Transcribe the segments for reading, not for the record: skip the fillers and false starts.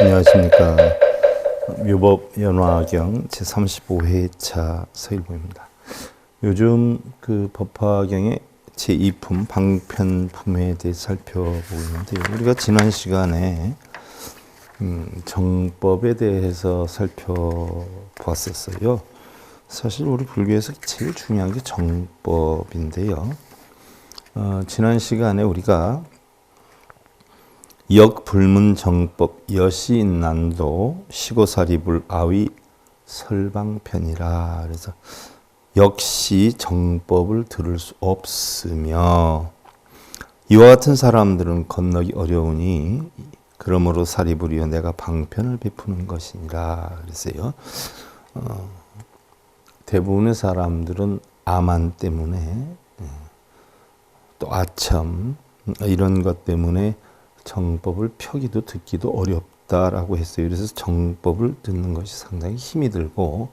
안녕하십니까. 묘법연화경 제35회차 서일보입니다. 요즘 그 법화경의 제2품 방편품에 대해 살펴보고 있는데요. 우리가 지난 시간에 정법에 대해서 살펴보았었어요. 사실 우리 불교에서 제일 중요한 게 정법인데요. 지난 시간에 우리가 역불문정법 여시난도 시고사리불 아위 설방편이라. 그래서 역시 정법을 들을 수 없으며 이와 같은 사람들은 건너기 어려우니 그러므로 사리불이여 내가 방편을 베푸는 것이니라 그랬어요. 대부분의 사람들은 아만 때문에 또 아첨 이런 것 때문에 정법을 펴기도 듣기도 어렵다라고 했어요. 그래서 정법을 듣는 것이 상당히 힘이 들고,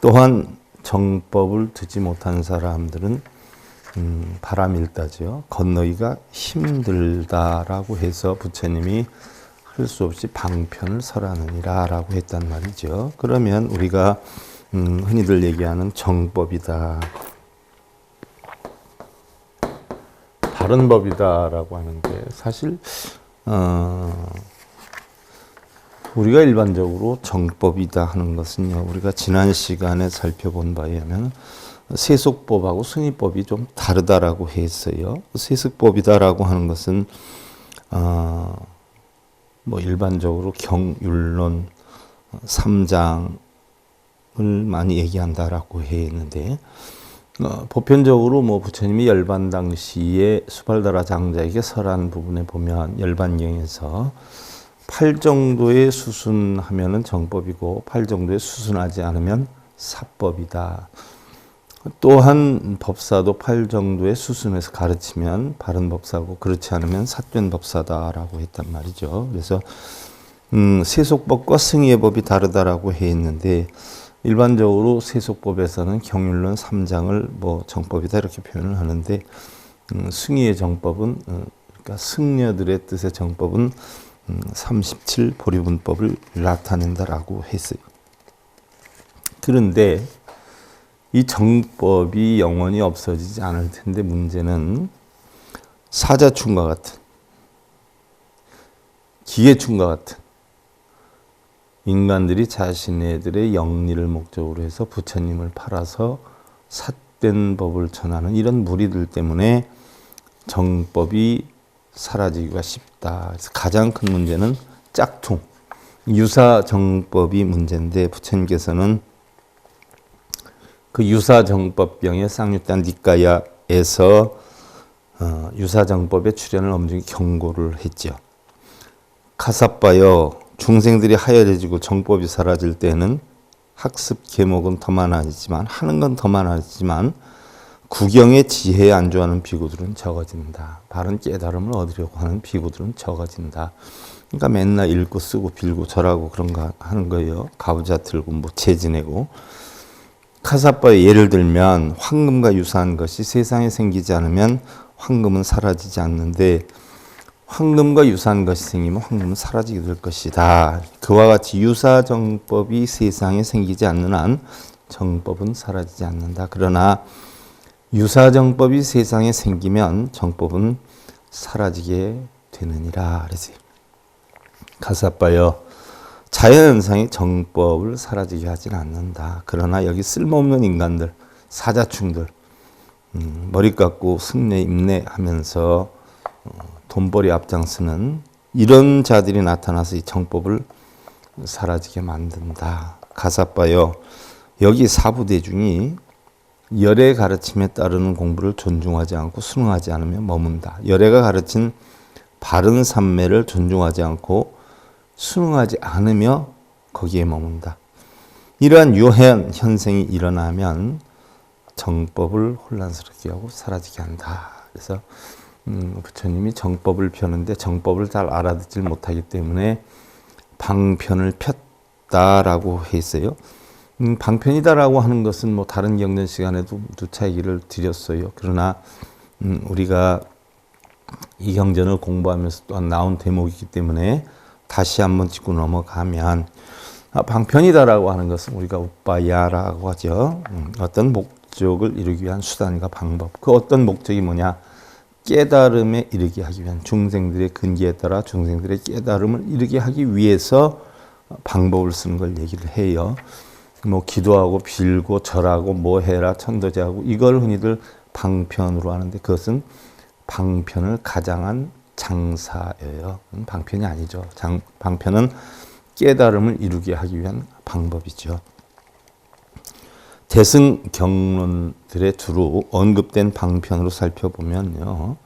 또한 정법을 듣지 못한 사람들은 바람일다죠. 건너기가 힘들다라고 해서 부처님이 할 수 없이 방편을 설하느니라 라고 했단 말이죠. 그러면 우리가 흔히들 얘기하는 정법이다, 바른 법이다라고 하는데, 사실 우리가 일반적으로 정법이다 하는 것은요, 우리가 지난 시간에 살펴본 바에 의하면 세속법하고 승의법이 좀 다르다라고 했어요. 세속법이다라고 하는 것은 뭐 일반적으로 경율론 3장을 많이 얘기한다라고 했는데, 보편적으로 뭐 부처님이 열반 당시에 수발다라 장자에게 설한 부분에 보면 열반경에서 8 정도의 수순하면은 정법이고 8 정도의 수순하지 않으면 사법이다. 또한 법사도 8 정도의 수순에서 가르치면 바른 법사고 그렇지 않으면 삿된 법사다라고 했단 말이죠. 그래서 세속법과 승의의 법이 다르다라고 했는데, 일반적으로 세속법에서는 경율론 3장을 뭐 정법이다 이렇게 표현을 하는데, 승의의 정법은 그러니까 승려들의 뜻의 정법은 37 보리분법을 나타낸다라고 했어요. 그런데 이 정법이 영원히 없어지지 않을 텐데, 문제는 사자충과 같은, 기계충과 같은 인간들이 자신네들의 영리를 목적으로 해서 부처님을 팔아서 삿된 법을 전하는 이런 무리들 때문에 정법이 사라지기가 쉽다. 그래서 가장 큰 문제는 짝퉁, 유사정법이 문제인데, 부처님께서는 그 유사정법경의 쌍유단 니까야에서 유사정법의 출현을 엄중히 경고를 했죠. 가사빠여, 중생들이 하열해지고 정법이 사라질 때는 학습 계목은 더 많아지지만, 하는 건 더 많아지지만 구경의 지혜에 안주하는 비구들은 적어진다. 바른 깨달음을 얻으려고 하는 비구들은 적어진다. 그러니까 맨날 읽고 쓰고 빌고 절하고 그런 거 하는 거예요. 가부좌 들고 뭐 제 지내고. 카사빠의 예를 들면 황금과 유사한 것이 세상에 생기지 않으면 황금은 사라지지 않는데, 황금과 유사한 것이 생기면 황금은 사라지게 될 것이다. 그와 같이 유사정법이 세상에 생기지 않는 한 정법은 사라지지 않는다. 그러나 유사정법이 세상에 생기면 정법은 사라지게 되느니라. 그래서 가사빠여, 자연현상이 정법을 사라지게 하진 않는다. 그러나 여기 쓸모없는 인간들, 사자충들, 머리 깎고 승려 임내 하면서 돈벌이 앞장서는 이런 자들이 나타나서 이 정법을 사라지게 만든다. 가사빠여, 여기 사부대중이 열의 가르침에 따르는 공부를 존중하지 않고 순응하지 않으면 머문다. 열애가 가르친 바른 삼매를 존중하지 않고 순응하지 않으며 거기에 머문다. 이러한 유해한 현상이 일어나면 정법을 혼란스럽게 하고 사라지게 한다. 그래서 부처님이 정법을 펴는데 정법을 잘 알아듣질 못하기 때문에 방편을 폈다라고 했어요. 방편이다라고 하는 것은 뭐 다른 경전 시간에도 누차 얘기를 드렸어요. 그러나 우리가 이 경전을 공부하면서 또한 나온 대목이기 때문에 다시 한번 짚고 넘어가면 방편이다라고 하는 것은 우리가 우빠야라고 하죠. 어떤 목적을 이루기 위한 수단과 방법. 그 어떤 목적이 뭐냐? 깨달음에 이르게 하기 위한 중생들의 근기에 따라 중생들의 깨달음을 이르게 하기 위해서 방법을 쓰는 걸 얘기를 해요. 뭐 기도하고 빌고 절하고 뭐 해라 천도제하고 이걸 흔히들 방편으로 하는데 그것은 방편을 가장한 장사예요. 방편이 아니죠. 방편은 깨달음을 이루게 하기 위한 방법이죠. 대승경론들의 두루 언급된 방편으로 살펴보면요.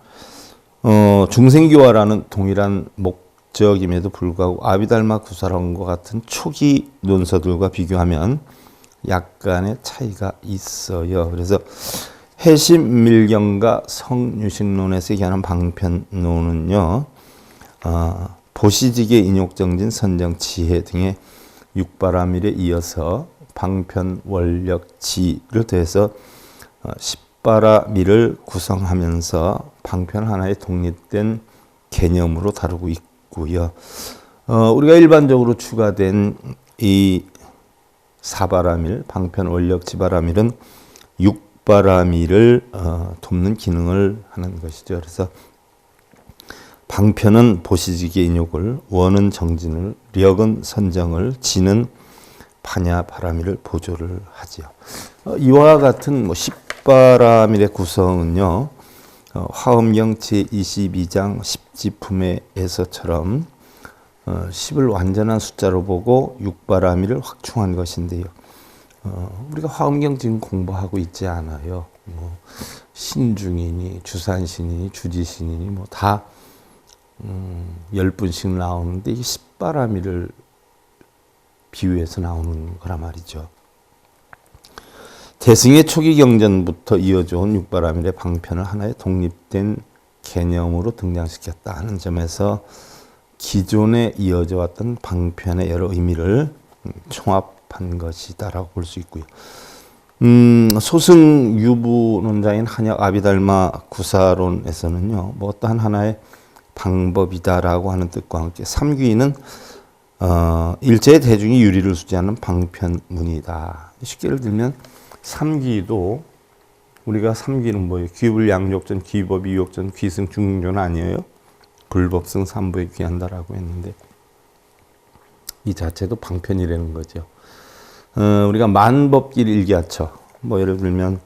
중생교화라는 동일한 목적임에도 불구하고 아비달마 구사론과 같은 초기 논서들과 비교하면 약간의 차이가 있어요. 그래서 해심밀경과 성유식론에서 얘기하는 방편론은요. 보시직의 인욕정진, 선정, 지혜 등의 육바라밀에 이어서 방편, 원력, 지를 더해서 십바라밀을 구성하면서 방편 하나의 독립된 개념으로 다루고 있고요. 우리가 일반적으로 추가된 이 사바라밀, 방편, 원력, 지바라밀은 육바라밀을 돕는 기능을 하는 것이죠. 그래서 방편은 보시직의 인욕을, 원은 정진을, 력은 선정을, 지는 파냐 바라밀을 보조를 하지요. 이와 같은 십바라밀의 구성은요. 화엄경 제22장 십지품에서처럼 10을 완전한 숫자로 보고 육바라밀을 확충한 것인데요. 우리가 화엄경 지금 공부하고 있지 않아요. 뭐 신중이니 주산신이니 주지신이니 뭐 다 10분씩 나오는데 이게 십바라밀을 비유해서 나오는 거란 말이죠. 대승의 초기 경전부터 이어져 온 육바라밀의 방편을 하나의 독립된 개념으로 등장시켰다 하는 점에서 기존에 이어져 왔던 방편의 여러 의미를 총합한 것이다라고 볼 수 있고요. 소승 유부론자인 한약 아비달마 구사론에서는요, 뭐 어떠한 하나의 방법이다라고 하는 뜻과 함께 삼귀는 일체의 대중이 유리를 수지하는 방편문이다. 쉽게 예를 들면 삼귀도 우리가 삼귀는 뭐예요? 귀불양욕전, 귀법이 유욕전, 귀승 중용전 아니에요? 불법승 삼부에 귀한다라고 했는데 이 자체도 방편이라는 거죠. 우리가 만법길 일기하처 뭐 예를 들면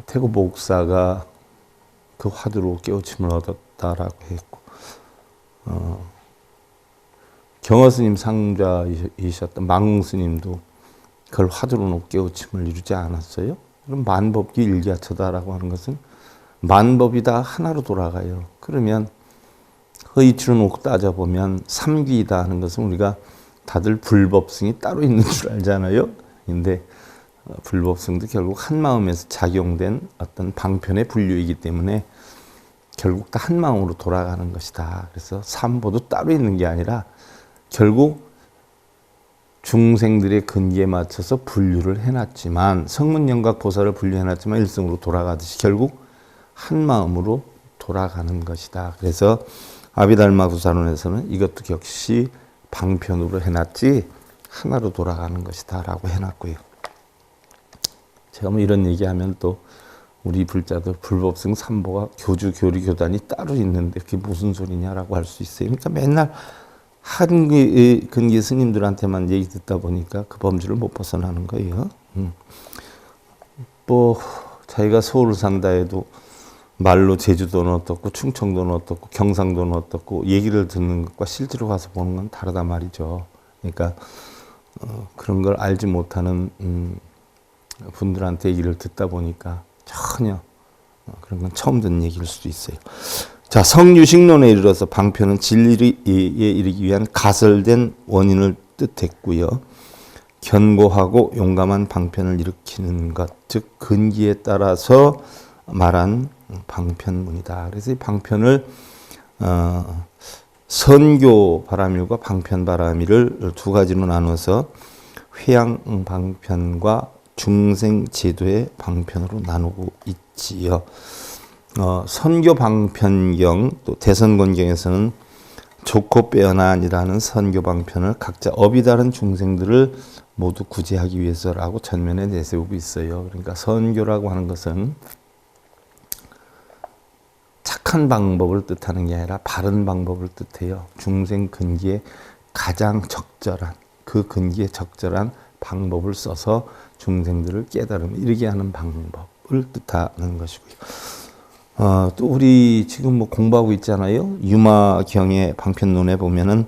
태고 목사가 그 화두로 깨우침을 얻었다라고 했고 경허스님 상좌이셨던 망스님도 그걸 화두로 놓고 깨우침을 이루지 않았어요. 그럼 만법기 일기하처다라고 하는 것은 만법이 다 하나로 돌아가요. 그러면 그 이치로 놓고 따져보면 삼귀이다 하는 것은 우리가 다들 불법승이 따로 있는 줄 알잖아요. 근데 불법승도 결국 한 마음에서 작용된 어떤 방편의 분류이기 때문에 결국 다 한 마음으로 돌아가는 것이다. 그래서 삼보도 따로 있는 게 아니라 결국 중생들의 근기에 맞춰서 분류를 해놨지만 성문영각 보살을 분류해놨지만 일성으로 돌아가듯이 결국 한 마음으로 돌아가는 것이다. 그래서 아비달마 구사론에서는 이것도 역시 방편으로 해놨지 하나로 돌아가는 것이다 라고 해놨고요. 제가 뭐 이런 얘기하면 또 우리 불자들 불법승 삼보가 교주, 교리, 교단이 따로 있는데 그게 무슨 소리냐라고 할 수 있어요. 그러니까 맨날 한 근기 스님들한테만 얘기 듣다 보니까 그 범주를 못 벗어나는 거예요. 뭐 자기가 서울을 산다 해도 말로 제주도는 어떻고 충청도는 어떻고 경상도는 어떻고 얘기를 듣는 것과 실제로 가서 보는 건 다르단 말이죠. 그러니까 그런 걸 알지 못하는 분들한테 얘기를 듣다 보니까 전혀 그런 건 처음 듣는 얘기일 수도 있어요. 자, 성유식론에 이르러서 방편은 진리에 이르기 위한 가설된 원인을 뜻했고요. 견고하고 용감한 방편을 일으키는 것, 즉 근기에 따라서 말한 방편문이다. 그래서 이 방편을 선교 바라밀과 방편 바라밀을 두 가지로 나눠서 회양 방편과 중생 제도의 방편으로 나누고 있지요. 선교 방편경 또 대선권경에서는 좋고 빼어나니라는 선교 방편을 각자 업이 다른 중생들을 모두 구제하기 위해서라고 전면에 내세우고 있어요. 그러니까 선교라고 하는 것은 착한 방법을 뜻하는 게 아니라 바른 방법을 뜻해요. 중생 근기에 가장 적절한, 그 근기에 적절한 방법을 써서 중생들을 깨달음에 이르게 하는 방법을 뜻하는 것이고요. 또 우리 지금 뭐 공부하고 있잖아요. 유마경의 방편론에 보면은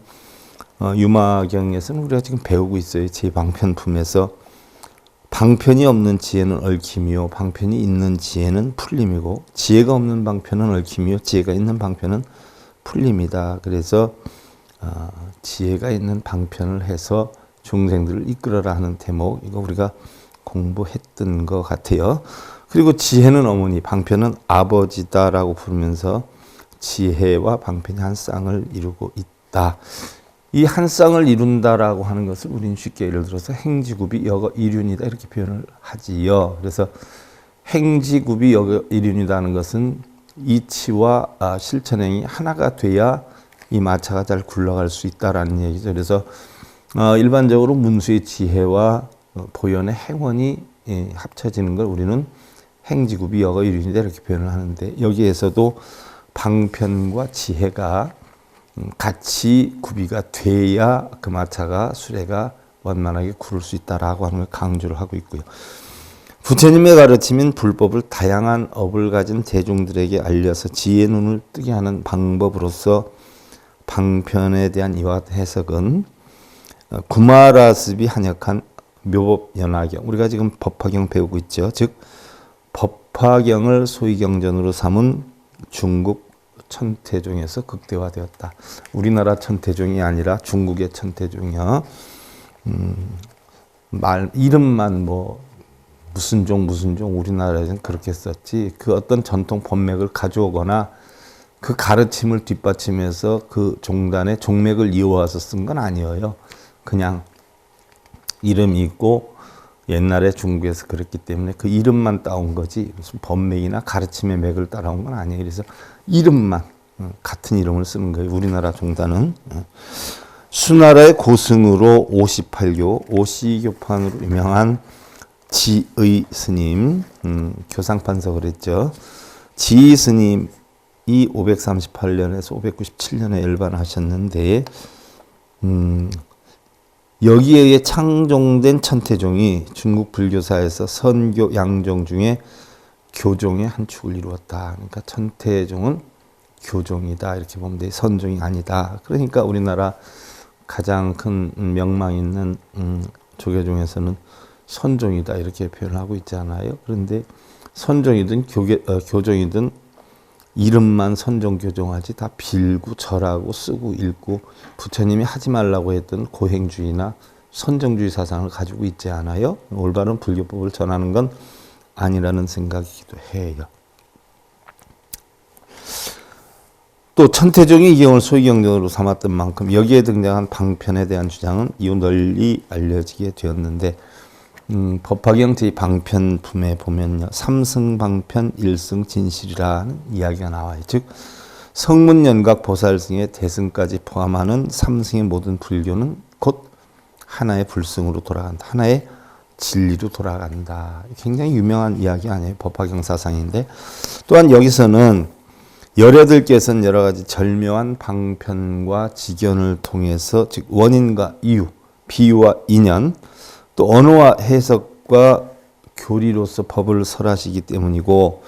유마경에서는 우리가 지금 배우고 있어요. 제 방편품에서 방편이 없는 지혜는 얽힘이요, 방편이 있는 지혜는 풀림이고, 지혜가 없는 방편은 얽힘이요, 지혜가 있는 방편은 풀림이다. 그래서 지혜가 있는 방편을 해서 중생들을 이끌어라 하는 대목, 이거 우리가 공부했던 것 같아요. 그리고 지혜는 어머니, 방편은 아버지다라고 부르면서 지혜와 방편이 한 쌍을 이루고 있다. 이 한 쌍을 이룬다라고 하는 것을 우리는 쉽게 예를 들어서 행지굽이 여거 일윤이다 이렇게 표현을 하지요. 그래서 행지굽이 여거 일윤이다는 것은 이치와 실천행이 하나가 돼야 이 마차가 잘 굴러갈 수 있다라는 얘기죠. 그래서 일반적으로 문수의 지혜와 보현의 행원이 합쳐지는 걸 우리는 행지굽이 여거 일윤이다 이렇게 표현을 하는데, 여기에서도 방편과 지혜가 같이 구비가 돼야 그 마차가 수레가 원만하게 구를 수 있다라고 하는 걸 강조를 하고 있고요. 부처님의 가르침인 불법을 다양한 업을 가진 대중들에게 알려서 지혜의 눈을 뜨게 하는 방법으로서 방편에 대한 이와 해석은 구마라습이 한역한 묘법연화경, 우리가 지금 법화경 배우고 있죠. 즉 법화경을 소위경전으로 삼은 중국 천태종에서 극대화되었다. 우리나라 천태종이 아니라 중국의 천태종이요. 이름만 뭐 무슨 종 우리나라에서는 그렇게 썼지, 그 어떤 전통 법맥을 가져오거나 그 가르침을 뒷받침해서 그 종단의 종맥을 이어와서 쓴 건 아니에요. 그냥 이름이 있고 옛날에 중국에서 그랬기 때문에 그 이름만 따온 거지 무슨 법맥이나 가르침의 맥을 따라온 건 아니에요. 그래서 이름만 같은 이름을 쓰는 거예요. 우리나라 종단은. 수나라의 고승으로 58교 오시교판으로 유명한 지의 스님, 교상판석을 했죠. 지의 스님이 538년에서 597년에 열반하셨는데 여기에 의해 창종된 천태종이 중국 불교사에서 선교 양종 중에 교종의 한 축을 이루었다. 그러니까 천태종은 교종이다 이렇게 보면 돼. 선종이 아니다. 그러니까 우리나라 가장 큰 명망 있는 조계종에서는 선종이다 이렇게 표현을 하고 있잖아요. 그런데 선종이든 교종이든 이름만 선종 교종하지 다 빌고 절하고 쓰고 읽고 부처님이 하지 말라고 했던 고행주의나 선정주의 사상을 가지고 있지 않아요. 올바른 불교법을 전하는 건 아니라는 생각이기도 해요. 또 천태종이 이 경을 소위경전으로 삼았던 만큼 여기에 등장한 방편에 대한 주장은 이후 널리 알려지게 되었는데 법화경 제2방편품에 보면요, 삼승방편 일승진실이라는 이야기가 나와요. 즉 성문연각 보살승의 대승까지 포함하는 삼승의 모든 불교는 곧 하나의 불승으로 돌아간다. 하나의 진리로 돌아간다. 굉장히 유명한 이야기 아니에요. 법화경 사상인데, 또한 여기서는 열애들께서는 여러 가지 절묘한 방편과 지견을 통해서 즉 원인과 이유, 비유와 인연, 또 언어와 해석과 교리로서 법을 설하시기 때문이고,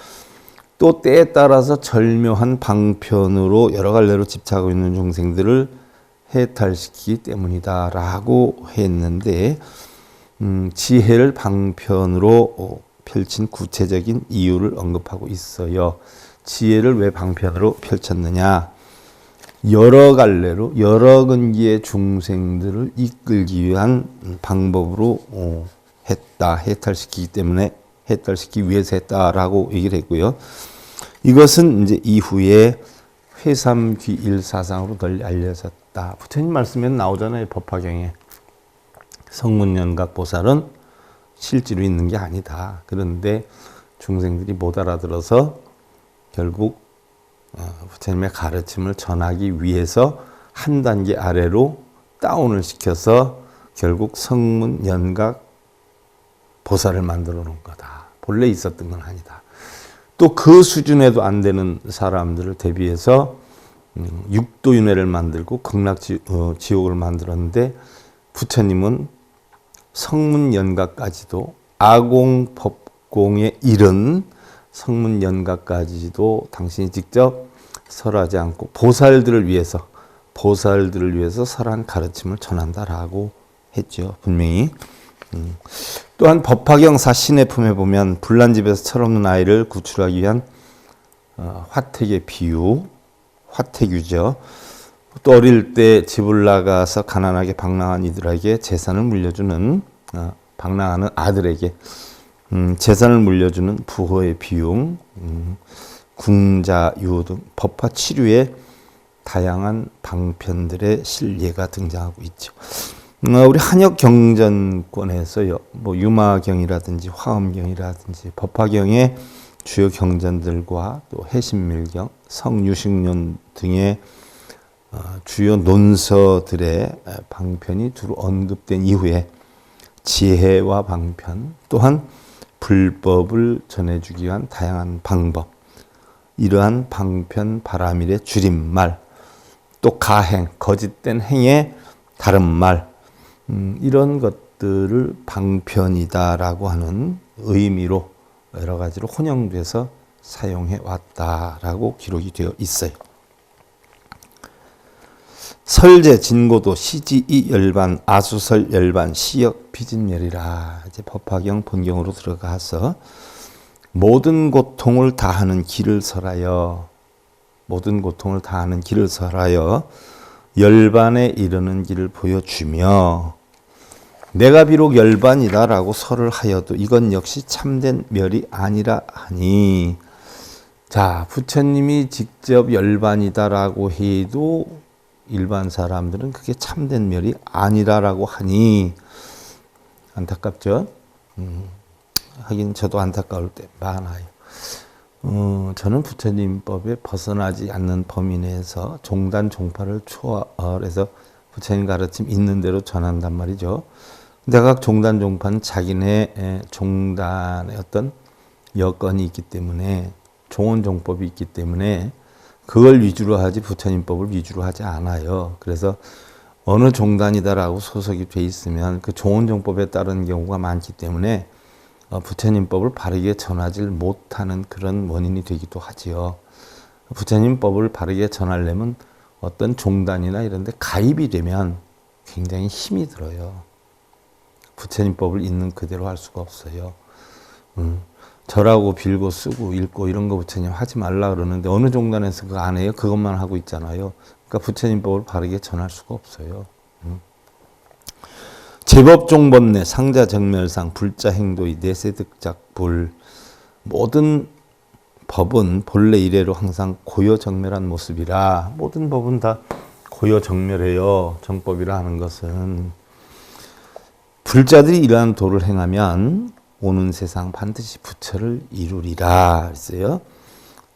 또 때에 따라서 절묘한 방편으로 여러 갈래로 집착하고 있는 중생들을 해탈시키기 때문이다라고 했는데, 지혜를 방편으로 펼친 구체적인 이유를 언급하고 있어요. 지혜를 왜 방편으로 펼쳤느냐? 여러 갈래로 여러 근기의 중생들을 이끌기 위한 방법으로 했다. 해탈시키기 때문에 해탈시키기 위해서 했다라고 얘기를 했고요. 이것은 이제 이후에 회삼귀일 사상으로 널리 알려졌다. 부처님 말씀에 나오잖아요. 법화경에. 성문연각 보살은 실제로 있는 게 아니다. 그런데 중생들이 못 알아들어서 결국 부처님의 가르침을 전하기 위해서 한 단계 아래로 다운을 시켜서 결국 성문 연각 보살을 만들어 놓은 거다. 본래 있었던 건 아니다. 또 그 수준에도 안 되는 사람들을 대비해서 육도윤회를 만들고 극락지옥을 만들었는데 부처님은 성문연가까지도 아공법공에 이른 성문연가까지도 당신이 직접 설하지 않고 보살들을 위해서 설한 가르침을 전한다라고 했죠. 분명히. 또한 법화경사 신해품에 보면 불난집에서 철없는 아이를 구출하기 위한 화택의 비유, 화택유죠. 또 어릴 때 집을 나가서 가난하게 방랑한 이들에게 재산을 물려주는 방랑하는 아들에게 재산을 물려주는 부호의 비용, 궁자유 등 법화 치료의 다양한 방편들의 실예가 등장하고 있죠. 우리 한역 경전권에서요, 뭐 유마경이라든지 화엄경이라든지 법화경의 주요 경전들과 또 해신밀경, 성유식론 등의 주요 논서들의 방편이 두루 언급된 이후에 지혜와 방편, 또한 불법을 전해주기 위한 다양한 방법, 이러한 방편 바라밀의 줄임말, 또 가행, 거짓된 행의 다른 말, 이런 것들을 방편이다라고 하는 의미로 여러 가지로 혼용돼서 사용해 왔다라고 기록이 되어 있어요. 설제, 진고도, 시지이 열반, 아수설 열반, 시역 피진열이라 이제 법화경 본경으로 들어가서 모든 고통을 다하는 길을 설하여 열반에 이르는 길을 보여주며 내가 비록 열반이다라고 설을 하여도 이건 역시 참된 멸이 아니라 하니, 자, 부처님이 직접 열반이다라고 해도 일반 사람들은 그게 참된 멸이 아니라라고 하니 안타깝죠. 하긴 저도 안타까울 때 많아요. 저는 부처님법에 벗어나지 않는 범위 내에서 종단 종파를 초월해서 부처님 가르침 있는 대로 전한단 말이죠. 근데 각 종단 종파는 자기네 종단의 어떤 여건이 있기 때문에, 종원 종법이 있기 때문에 그걸 위주로 하지 부처님법을 위주로 하지 않아요. 그래서 어느 종단이다라고 소속이 돼 있으면 그 종원 종법에 따른 경우가 많기 때문에 부처님법을 바르게 전하지 못하는 그런 원인이 되기도 하지요. 부처님법을 바르게 전하려면 어떤 종단이나 이런 데 가입이 되면 굉장히 힘이 들어요. 부처님법을 있는 그대로 할 수가 없어요. 절하고 빌고 쓰고 읽고 이런 거 부처님 하지 말라 그러는데 어느 종단에서 그거 안 해요? 그것만 하고 있잖아요. 그러니까 부처님법을 바르게 전할 수가 없어요. 제법종법내 상자정멸상 불자행도의 내세득작불, 모든 법은 본래 이래로 항상 고요정멸한 모습이라, 모든 법은 다 고요정멸해요. 정법이라 하는 것은 불자들이 이러한 도를 행하면 오는 세상 반드시 부처를 이루리라 했어요.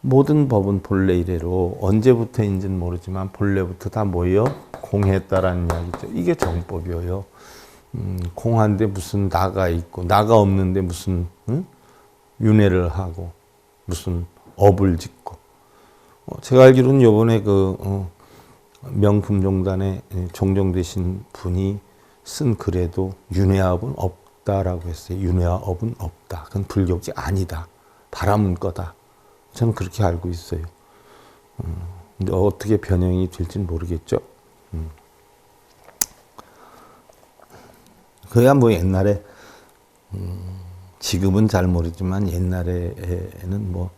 모든 법은 본래 이래로, 언제부터인지는 모르지만 본래부터 다 뭐예요? 공했다라는 이야기죠. 이게 정법이에요. 공한데 무슨 나가 있고, 나가 없는데 무슨 윤회를 하고, 무슨 업을 짓고. 제가 알기로는 요번에 명품종단에 종종되신 분이 쓴 글에도 윤회업은 없다라고 했어요. 윤회업은 없다. 그건 불교가 아니다. 바람은 거다. 저는 그렇게 알고 있어요. 근데 어떻게 변형이 될지는 모르겠죠. 그야 뭐 옛날에 지금은 잘 모르지만 옛날에는 뭐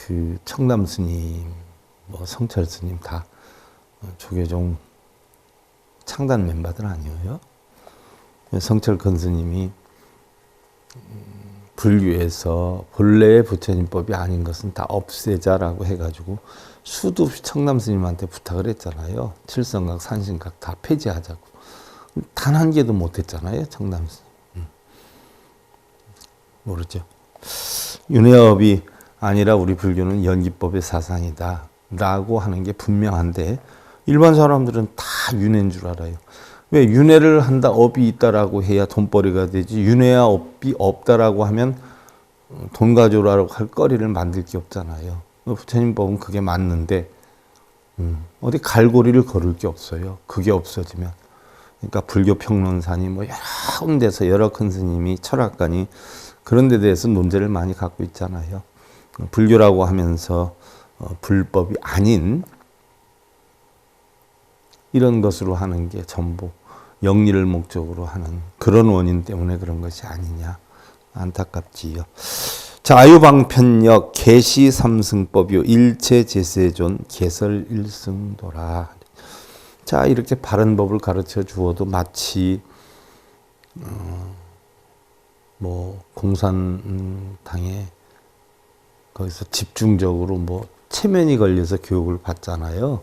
그 청남 스님, 뭐 성철 스님 다 조계종 창단 멤버들 아니에요? 성철 건 스님이 불교에서 본래의 부처님법이 아닌 것은 다 없애자라고 해가지고 수도 없이 청남 스님한테 부탁을 했잖아요. 칠성각, 산신각 다 폐지하자고. 단 한 개도 못했잖아요. 청남 스님. 모르죠. 윤회업이 아니라 우리 불교는 연기법의 사상이다 라고 하는 게 분명한데, 일반 사람들은 다 윤회인 줄 알아요. 왜 윤회를 한다, 업이 있다라고 해야 돈벌이가 되지. 윤회와 업이 없다라고 하면 돈 가져오라고 할 거리를 만들 게 없잖아요. 부처님 법은 그게 맞는데 어디 갈고리를 걸을 게 없어요. 그게 없어지면. 그러니까 불교 평론사니 뭐 여러 군데서 여러 큰 스님이 철학가니 그런 데 대해서 논제를 많이 갖고 있잖아요. 불교라고 하면서 불법이 아닌 이런 것으로 하는 게 전부 영리를 목적으로 하는 그런 원인 때문에 그런 것이 아니냐. 안타깝지요. 자, 아유방편역 개시 삼승법이요 일체제세존 개설일승도라. 자, 이렇게 바른 법을 가르쳐 주어도 마치 뭐 공산당에 거기서 집중적으로 뭐 체면이 걸려서 교육을 받잖아요.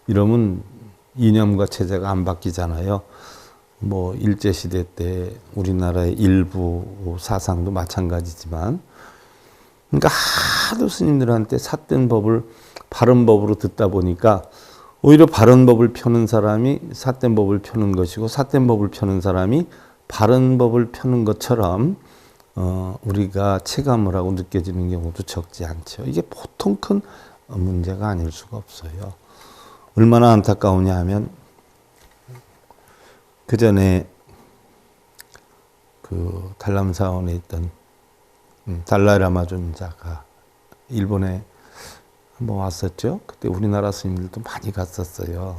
이러면 이념과 체제가 안 바뀌잖아요. 뭐 일제시대 때 우리나라의 일부 사상도 마찬가지지만, 그러니까 하도 스님들한테 삿된 법을 바른 법으로 듣다 보니까 오히려 바른 법을 펴는 사람이 삿된 법을 펴는 것이고 삿된 법을 펴는 사람이 바른 법을 펴는 것처럼 우리가 체감을 하고 느껴지는 경우도 적지 않죠. 이게 보통 큰 문제가 아닐 수가 없어요. 얼마나 안타까우냐 하면 그 전에 그 달람사원에 있던 달라이라마 존자가 일본에 한번 왔었죠. 그때 우리나라 스님들도 많이 갔었어요.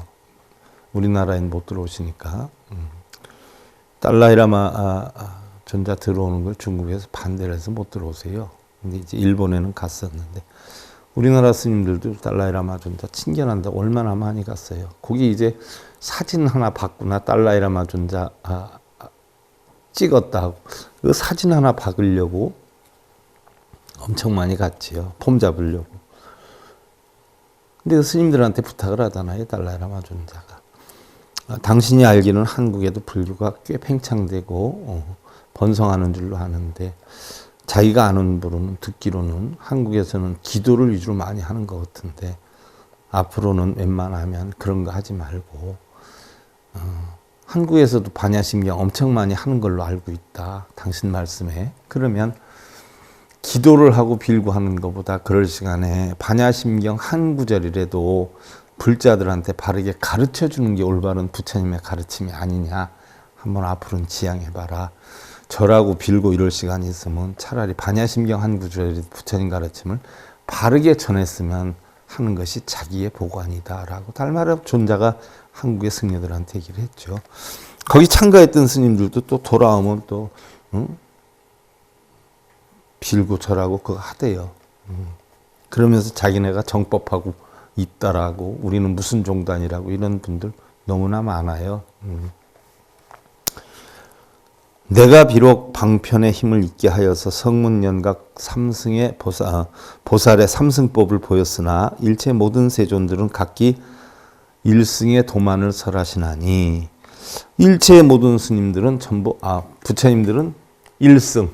우리나라엔 못 들어오시니까. 달라이라마 존자 들어오는 걸 중국에서 반대를 해서 못 들어오세요. 근데 이제 일본에는 갔었는데 우리나라 스님들도 달라이라마 존자 친견한다고 얼마나 많이 갔어요. 거기 이제 사진 하나 받거나 달라이라마 존자 찍었다 하고 그 사진 하나 박으려고 엄청 많이 갔지요. 폼 잡으려고. 근데 그 스님들한테 부탁을 하잖아요. 달라이라마 존자가. 당신이 알기는 한국에도 불교가 꽤 팽창되고 번성하는 줄로 아는데 자기가 아는 부로는 듣기로는 한국에서는 기도를 위주로 많이 하는 것 같은데 앞으로는 웬만하면 그런 거 하지 말고 한국에서도 반야심경 엄청 많이 하는 걸로 알고 있다. 당신 말씀에. 그러면 기도를 하고 빌고 하는 것보다 그럴 시간에 반야심경 한 구절이라도 불자들한테 바르게 가르쳐 주는 게 올바른 부처님의 가르침이 아니냐. 한번 앞으로는 지향해봐라. 절하고 빌고 이럴 시간이 있으면 차라리 반야심경 한 구절이라도 부처님 가르침을 바르게 전했으면 하는 것이 자기의 보관이다라고 달마라 존자가 한국의 승려들한테 얘기를 했죠. 거기 참가했던 스님들도 또 돌아오면 또 빌고 절하고 그거 하대요. 그러면서 자기네가 정법하고 있다라고 우리는 무슨 종단이라고 이런 분들 너무나 많아요. 내가 비록 방편의 힘을 있게 하여서 성문연각 삼승의 보살의 삼승법을 보였으나 일체 모든 세존들은 각기 일승의 도만을 설하시나니 일체 모든 스님들은 전부 부처님들은 일승,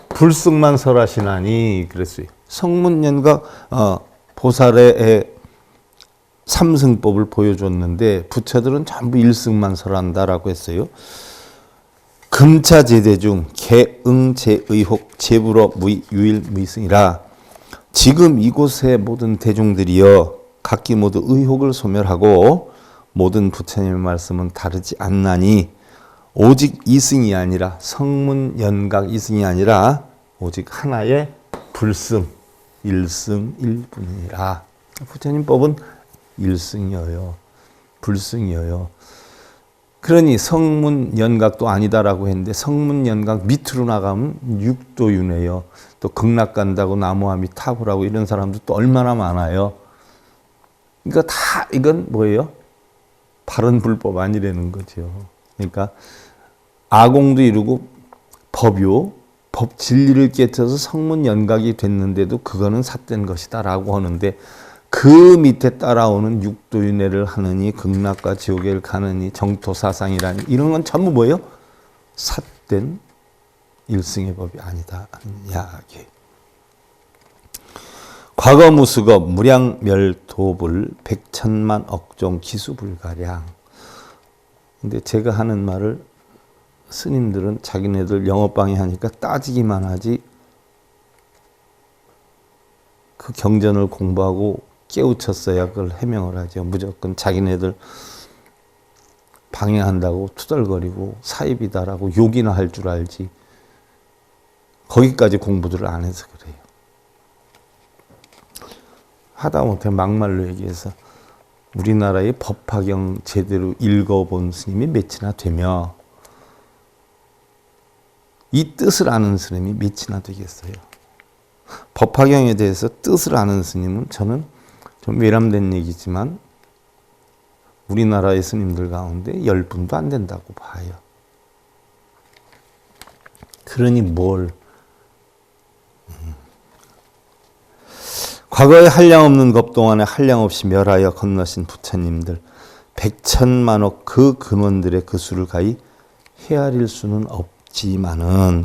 불승만 설하시나니 그랬어요. 성문연각 보살의 삼승법을 보여줬는데 부처들은 전부 일승만 설한다라고 했어요. 금차제대 중 개응제의혹 제불어 유일무이승이라. 지금 이곳의 모든 대중들이여 각기 모두 의혹을 소멸하고 모든 부처님의 말씀은 다르지 않나니 오직 이승이 아니라 성문연각 이승이 아니라 오직 하나의 불승 일승일뿐이라. 부처님 법은 일승이어요. 불승이어요. 그러니 성문연각도 아니다라고 했는데 성문연각 밑으로 나가면 육도윤회요. 또 극락 간다고 나무아미 타불하고 이런 사람도 또 얼마나 많아요. 그러니까 다 이건 뭐예요? 바른 불법 아니라는 거죠. 그러니까 아공도 이루고 법요, 법 진리를 깨쳐서 성문연각이 됐는데도 그거는 삿된 것이다라고 하는데 그 밑에 따라오는 육도윤회를 하느니 극락과 지옥을 가느니 정토사상이라니 이런 건 전부 뭐예요? 삿된 일승의 법이 아니다 하는 이야기. 과거 무수거 무량멸도불 백천만 억종 기수불가량. 근데 제가 하는 말을 스님들은 자기네들 영업방해 하니까 따지기만 하지 그 경전을 공부하고 깨우쳤어야 그걸 해명을 하죠. 무조건 자기네들 방해한다고 투덜거리고 사입이다라고 욕이나 할 줄 알지 거기까지 공부들을 안 해서 그래요. 하다못해 막말로 얘기해서 우리나라의 법화경 제대로 읽어본 스님이 몇이나 되며 이 뜻을 아는 스님이 몇이나 되겠어요. 법화경에 대해서 뜻을 아는 스님은 저는 좀 외람된 얘기지만 우리나라의 스님들 가운데 10분도 안 된다고 봐요. 그러니 뭘 과거에 한량없는 것 동안에 한량없이 멸하여 건너신 부처님들 백천만억 그 근원들의 그 수를 가히 헤아릴 수는 없지만은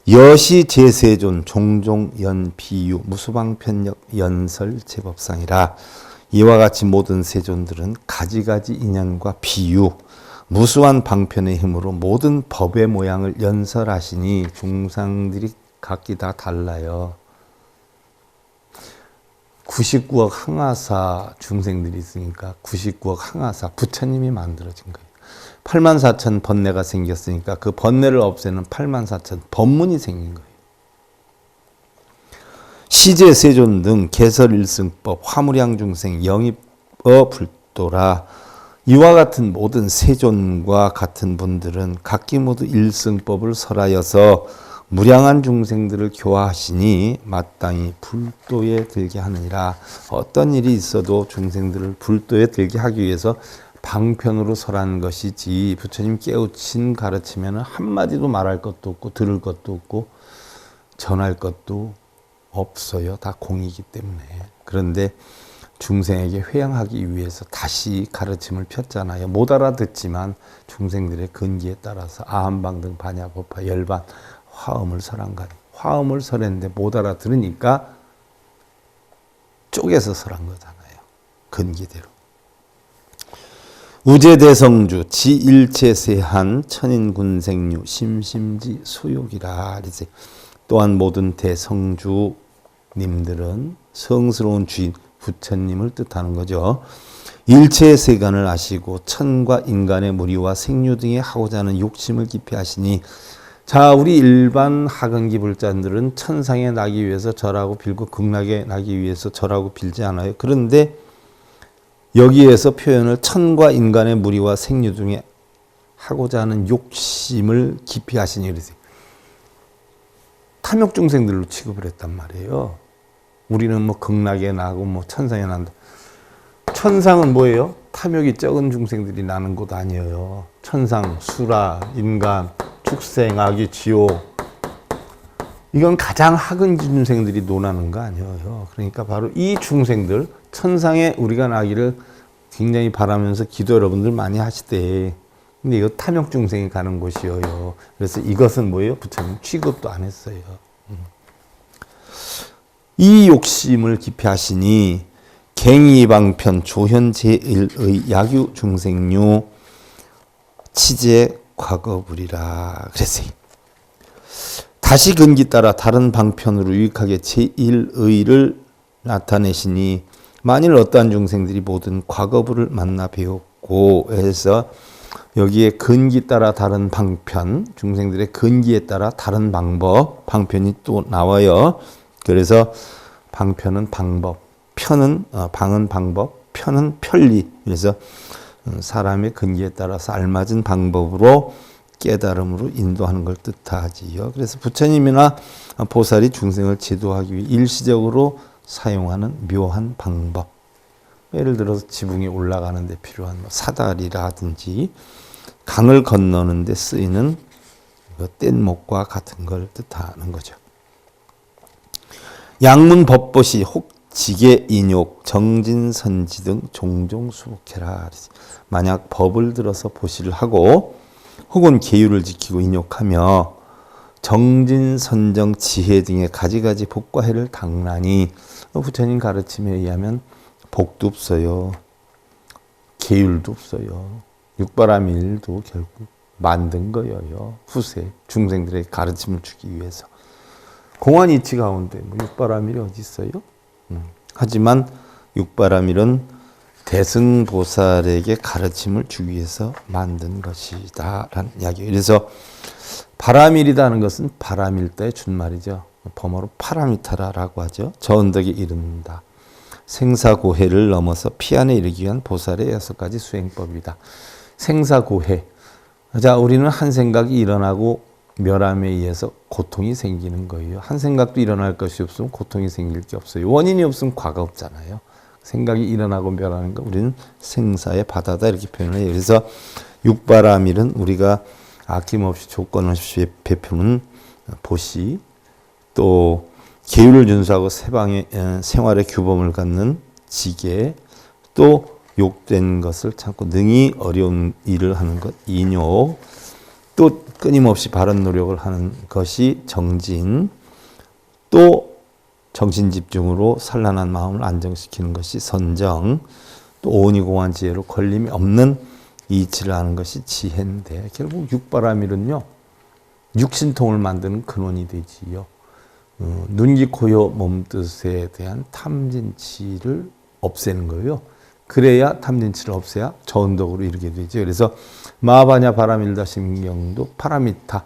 여시 제세존 종종 연비유 무수방편역 연설 제법상이라 이와 같이 모든 세존들은 가지가지 인연과 비유 무수한 방편의 힘으로 모든 법의 모양을 연설하시니 중상들이 각기 다 달라요. 99억 항아사 중생들이 있으니까 99억 항아사 부처님이 만들어진 거예요. 84,000 번뇌가 생겼으니까 그 번뇌를 없애는 84,000 법문이 생긴 거예요. 시제 세존 등 개설일승법 화무량 중생 영입어 불도라 이와 같은 모든 세존과 같은 분들은 각기 모두 일승법을 설하여서 무량한 중생들을 교화하시니 마땅히 불도에 들게 하느니라. 어떤 일이 있어도 중생들을 불도에 들게 하기 위해서 방편으로 설하는 것이지 부처님 깨우친 가르치면 한마디도 말할 것도 없고 들을 것도 없고 전할 것도 없어요. 다 공이기 때문에. 그런데 중생에게 회양하기 위해서 다시 가르침을 폈잖아요. 못 알아듣지만 중생들의 근기에 따라서 아한방등 반야법화 열반 화음을 설한 거 아니에요. 화음을 설했는데 못 알아들으니까 쪼개서 설한 거잖아요. 근기대로. 우제대성주 지일체세한 천인군생류 심심지 소욕이라. 또한 모든 대성주님들은 성스러운 주인 부처님을 뜻하는 거죠. 일체의 세간을 아시고 천과 인간의 무리와 생류 등에 하고자 하는 욕심을 깊이 하시니 자 우리 일반 하근기 불자들은 천상에 나기 위해서 절하고 빌고 극락에 나기 위해서 절하고 빌지 않아요. 그런데 여기에서 표현을 천과 인간의 무리와 생류 등에 하고자 하는 욕심을 깊이 하시니 그러세요. 탐욕 중생들로 취급을 했단 말이에요. 우리는 뭐 극락에 나고 뭐 천상에 난다. 천상은 뭐예요? 탐욕이 적은 중생들이 나는 곳 아니에요. 천상, 수라, 인간, 축생, 아기, 지옥. 이건 가장 하근기 중생들이 논하는 거 아니에요. 그러니까 바로 이 중생들, 천상에 우리가 나기를 굉장히 바라면서 기도 여러분들 많이 하시대. 근데 이거 탐욕 중생이 가는 곳이에요. 그래서 이것은 뭐예요? 부처님 취급도 안 했어요. 이 욕심을 깊이 하시니 갱이방편 조현제일의 야규 중생류 치제 과거불이라 그랬어요. 다시 근기 따라 다른 방편으로 유익하게 제1의를 나타내시니 만일 어떠한 중생들이 모든 과거불을 만나 배웠고 해서 여기에 근기 따라 다른 방편, 중생들의 근기에 따라 다른 방법, 방편이 또 나와요. 그래서 방편은 방법, 편은 방은 방법, 편은 편리. 그래서 사람의 근기에 따라서 알맞은 방법으로 깨달음으로 인도하는 걸 뜻하지요. 그래서 부처님이나 보살이 중생을 지도하기 위해 일시적으로 사용하는 묘한 방법. 예를 들어서 지붕에 올라가는 데 필요한 사다리라든지 강을 건너는 데 쓰이는 뗏목과 같은 걸 뜻하는 거죠. 양문 법보시 혹지계 인욕 정진선지 등 종종 수복해라. 만약 법을 들어서 보시를 하고 혹은 계율을 지키고 인욕하며 정진, 선정, 지혜 등의 가지가지 복과 해를 당나니 부처님 가르침에 의하면 복도 없어요. 계율도 없어요. 육바라밀도 결국 만든 거예요. 후세 중생들의 가르침을 주기 위해서. 공안이치 가운데 뭐 육바라밀이 어디 있어요? 하지만 육바라밀은 대승보살에게 가르침을 주기 위해서 만든 것이다 라는 이야기예요. 그래서 바라밀이라는 것은 바라밀다의 준말이죠. 범어로 파라미타라라고 하죠. 저 언덕에 이른다. 생사고해를 넘어서 피안에 이르기 위한 보살의 6가지 수행법이다. 생사고해. 자, 우리는 한 생각이 일어나고 멸함에 의해서 고통이 생기는 거예요. 한 생각도 일어날 것이 없으면 고통이 생길 게 없어요. 원인이 없으면 과가 없잖아요. 생각이 일어나고 멸하는 거 우리는 생사의 바다다 이렇게 표현을 해요. 그래서 육바라밀은 우리가 아낌없이 조건 없이 베푸는 보시, 또 계율을 준수하고 세방의 생활의 규범을 갖는 지계, 또 욕된 것을 참고 능히 어려운 일을 하는 것 인욕, 또 끊임없이 바른 노력을 하는 것이 정진, 또 정신 집중으로 산란한 마음을 안정시키는 것이 선정, 또 오니공한 지혜로 걸림이 없는 이치를 하는 것이 지혜인데 결국 육바라밀은요 육신통을 만드는 근원이 되지요. 눈기 코요 몸뜻에 대한 탐진치를 없애는 거예요. 그래야 탐진치를 없애야 저언덕으로 이르게 되죠. 그래서 마하바냐 바라밀다 심경도 파라미타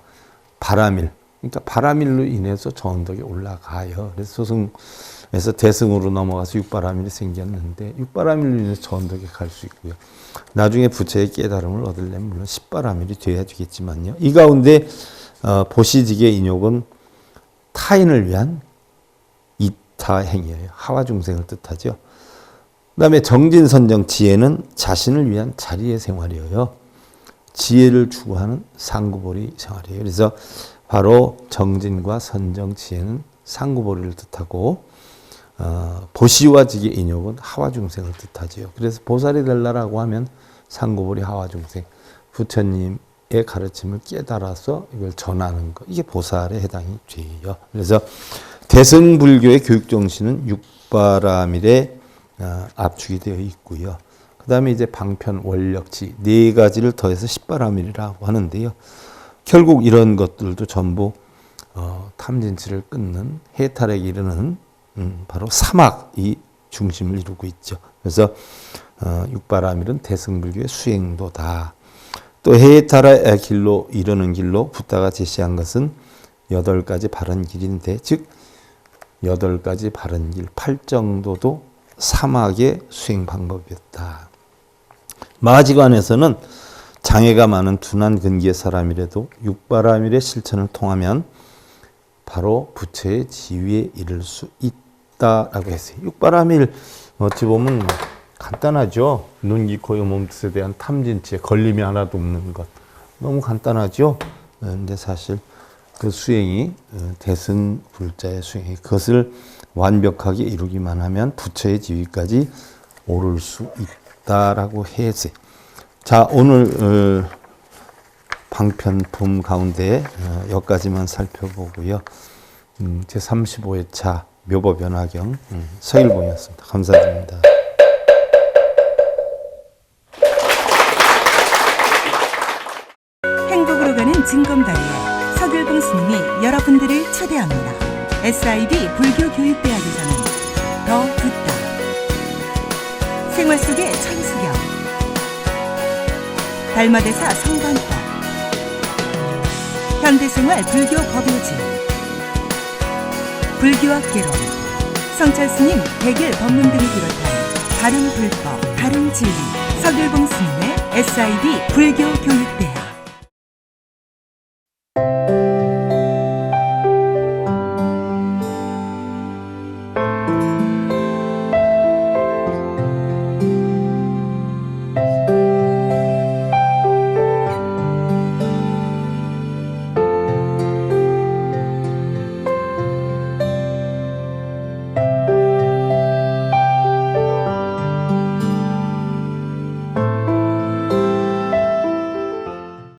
바라밀, 그러니까 바라밀로 인해서 저언덕에 올라가요. 그래서 소승에서 대승으로 넘어가서 육바라밀이 생겼는데 육바라밀로 인해서 저언덕에 갈 수 있고요. 나중에 부처의 깨달음을 얻으려면 물론 10바라밀이 돼야 되겠지만요. 이 가운데 보시직의 인욕은 타인을 위한 이타행위예요. 하와 중생을 뜻하죠. 그 다음에 정진선정 지혜는 자신을 위한 자리의 생활이에요. 지혜를 추구하는 상구보리 생활이에요. 그래서 바로 정진과 선정 지혜는 상구보리를 뜻하고 보시와 직의 인욕은 하와 중생을 뜻하지요. 그래서 보살이 되려라고 하면 상구보리 하와 중생, 부처님의 가르침을 깨달아서 이걸 전하는 것, 이게 보살에 해당이 돼요. 그래서 대승불교의 교육 정신은 육바라밀의 압축이 되어 있고요. 그 다음에 이제 방편, 원력지 4가지를 더해서 10바라밀이라고 하는데요. 결국 이런 것들도 전부 탐진치를 끊는 해탈에 이르는 바로 사막이 중심을 이루고 있죠. 그래서 육바라밀은 대승불교의 수행도다. 또 해탈의 길로 이르는 길로 붓다가 제시한 것은 8가지 바른 길인데, 즉 8가지 바른 길, 팔정도도 사막의 수행 방법이었다. 마지관에서는 장애가 많은 둔한 근기의 사람이라도 육바라밀의 실천을 통하면 바로 부처의 지위에 이를 수 있다라고 했어요. 육바라밀 어찌 보면 간단하죠. 눈, 귀, 코, 몸뜻에 대한 탐진치에 걸림이 하나도 없는 것. 너무 간단하죠. 그런데 사실 그 수행이 대승불자의 수행이 그것을 완벽하게 이루기만 하면 부처의 지위까지 오를 수 있다라고 했어요. 자, 오늘 방편품 가운데 여기까지만 살펴보고요. 제35회차 묘법연화경 서일봉이었습니다. 감사드립니다. 행복으로 가는 징검다리에 서길봉 스님이 여러분들을 초대합니다. SIB 불교교육대학에서는 더 듣다, 생활 속의 천수경, 달마대사 성관법, 현대생활 불교 법요지, 불교학 개론, 성찰스님 백일 법문 등을 비롯한 다른 불법, 다른 진리, 서길봉 스님의 SIB 불교교육대학.